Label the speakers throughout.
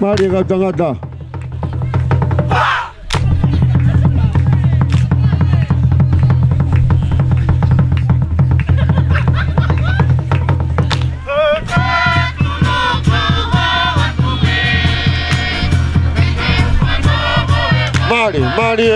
Speaker 1: Mari ka tangata. Mari. Mari.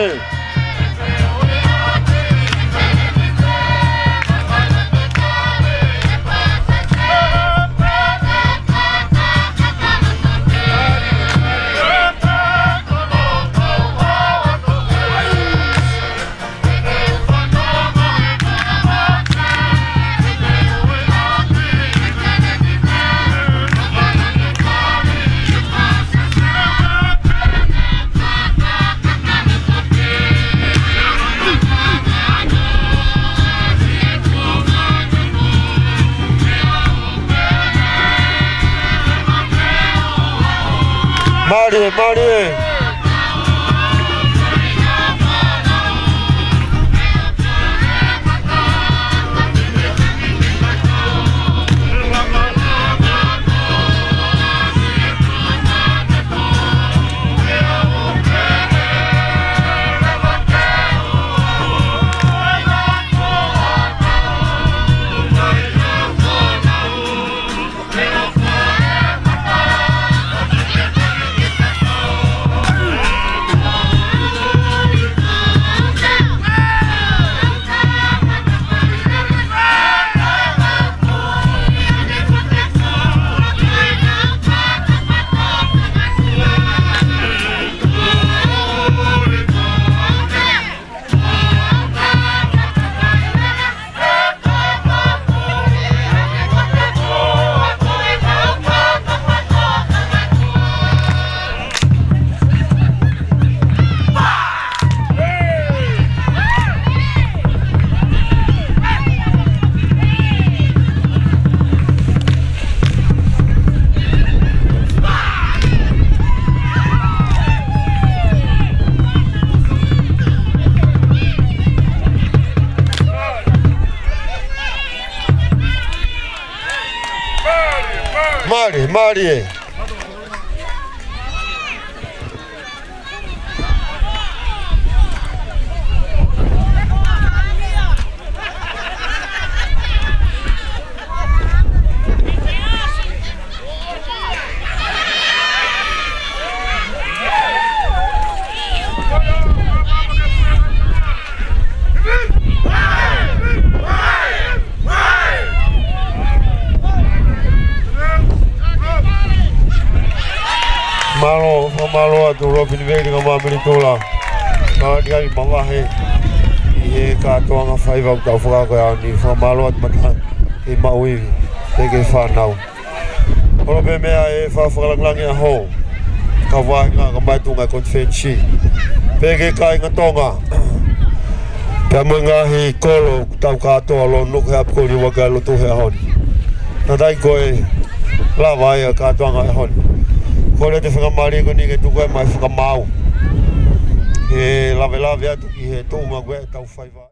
Speaker 1: Mari. Malo atu Robinvale ngama Mildura. Dia di bawah he ka toanga 5 au tau whaka koe ni malo atu mata e maui peke whanau. Oro pe mea e whawhakalangi a ho. Ka wahinga ka maitunga konfensi. Peke ka inga tonga. Pea mwinga hi kolo tau katoa lo nuku hea pukuri waka lutu hea honi. Na dai koe lawa ia katoanga hea honi. Kole te whakamari ko ni ke tukoe mai whakamau. E lawe atu ki he tōma koe tau whaiwa.